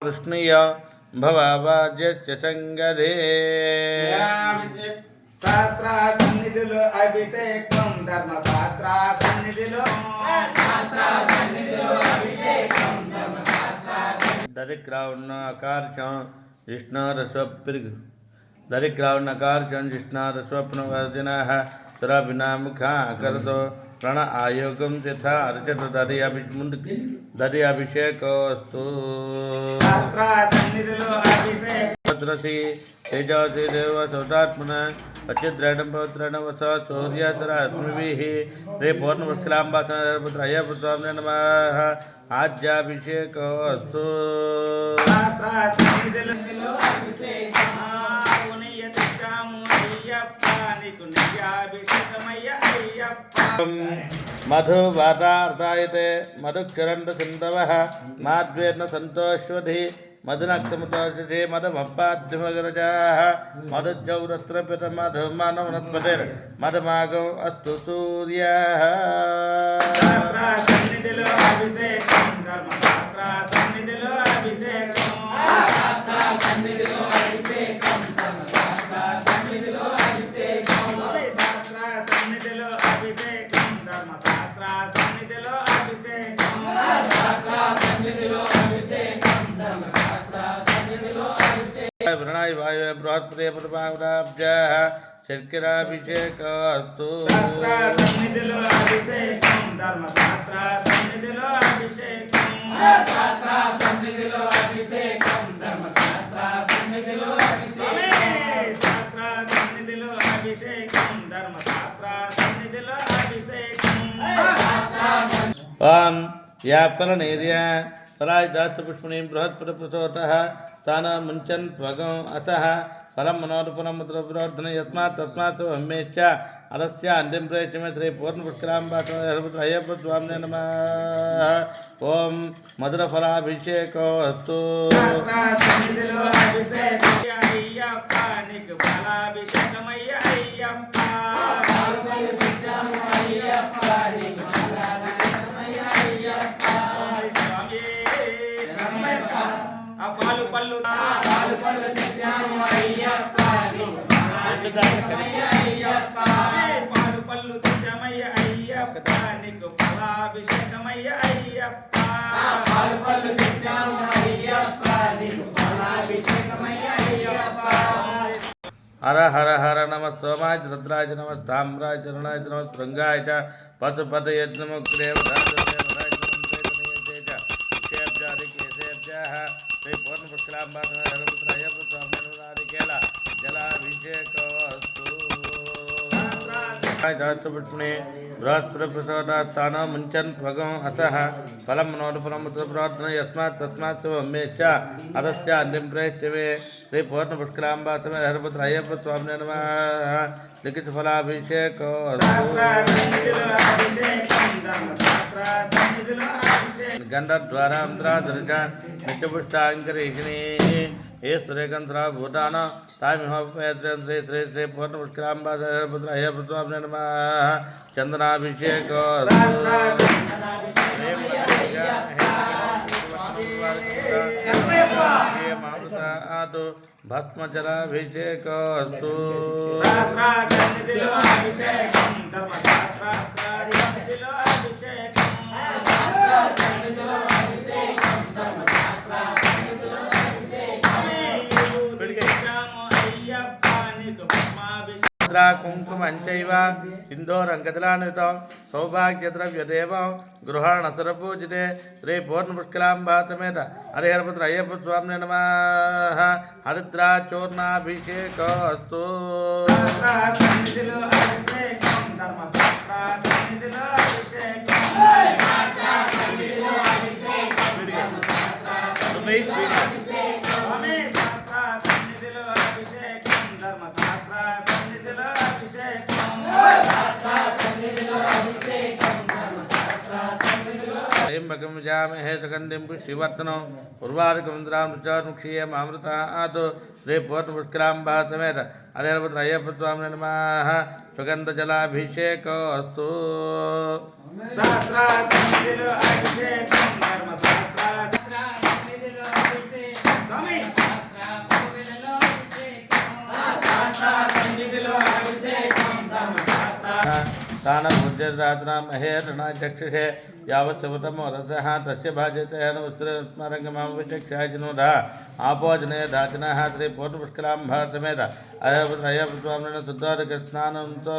విష్ణుయ భవవాజ్యస్య సంగదే శాస్త్ర సన్నిధిలో అభిషేకం ధర్మశాస్త్ర సన్నిధిలో దరిగ్రావుణకార్షం జిష్ణురస్వప్రిగ్ దరిగ్రావుణకార్షం జిష్ణురస్వప్నవర్జిన సురభినాముఖా కరతో ప్रण आयोगम यथा अर्चत दरि अभिषेकोस्तु भद्रसी तेजसी देव सौतात्मन पचिद्रणं पवित्रणं वस सूर्यसरात्मभिः रे पूर्णपुष्कलाम्बासनपुत्राय पुत्राय नमः आज्याभिषेकोस्तु मधु वातार्थायते मधुकरंड सिंधवः माध्वेर्न संतोष्वधि मधुनक्तमुतोषे मधुमप्पाद्यमगरजाः मधुजौरत्रपित मधुमानवनस्पतिर् मधुमागो अस्तु सूर्यः वृणाय वायु बृहस्पति प्रभावराब्जः शर्कराभिषेकोस्तु ओम या फलनेर्य फलाय दास्तपुष्पणीं बृहत्पदप्रसोतः तान मुञ्चन् त्वगं अतः फलं मनोरूपणं मुद्रप्रवर्धन यस्मात् तस्मात् ब्रह्मेच्च अरस्य अन्तिम प्रयच्छ श्री पूर्णपुष्कराम्बाय नमः ओम मधुरफलाभिषेकोऽस्तु हर हर हर नमः सोमाय रुद्राय नमः ताम्राय चरणाय नमः श्रृंगाय च पशुपतये नमः बृहस्पतिप्रसोदात्तान मुञ्चन् त्वगम् अतः फलं मनोरूपणमुद्रप्रवर्धन यस्मात् तस्मात् ब्रह्मेच्च अरस्य अन्तिम प्रयच्छ श्री पूर्णपुष्कराम्बाय हरपुत्राय स्वामिने नमः लिखितफलाभिषेकोऽस्तु गन्धद्वारान्ध्रादृशा नित्यपुष्टाङ्करीषिणी हे सुरेकन्त्रा भूतान तामिहोपयन्त्रे श्री श्री पूर्णपुष्कराम्बाय हरपुत्राय स्वामिने नमः चंदनाभिषेकोऽस्तु भस्मजलाभिषेकोऽस्तु कुंकुमंचैव सिंधोरंगदलान्वितं सौभाग्यद्रव्यदेवं गृहाणसरपूजिते श्री पूर्णपुष्कलाम्बा समेत हरिहरपुत्र अय्यप्प स्वामिने नमः हरिद्राचूर्णाभिषेकोऽस्तु त्र्यंबकं यजामहे सुगन्धिं पुष्टिवर्धनं उर्वारुकमिन्द्रां ऋचामुक्षीयमामृता आदौ श्री पूर्णपुष्कराम्बा समेत हरिहरपुत्र अय्यप्प स्वामिने नमः सुगन्धजलाभिषेकोऽस्तु స్వామి तानभुज्यरात्रा महेरणा चक्षुषे यावत्सवतमो रसः तस्य भाजते उत्तरस्मरङ्गमाविचक्षाजिनोदः आपोजने दाचिनः श्रीपूर्णपुष्कराम्भा समेत अयपुत्रयपुत्वामृण शुद्धोदकस्नानं तो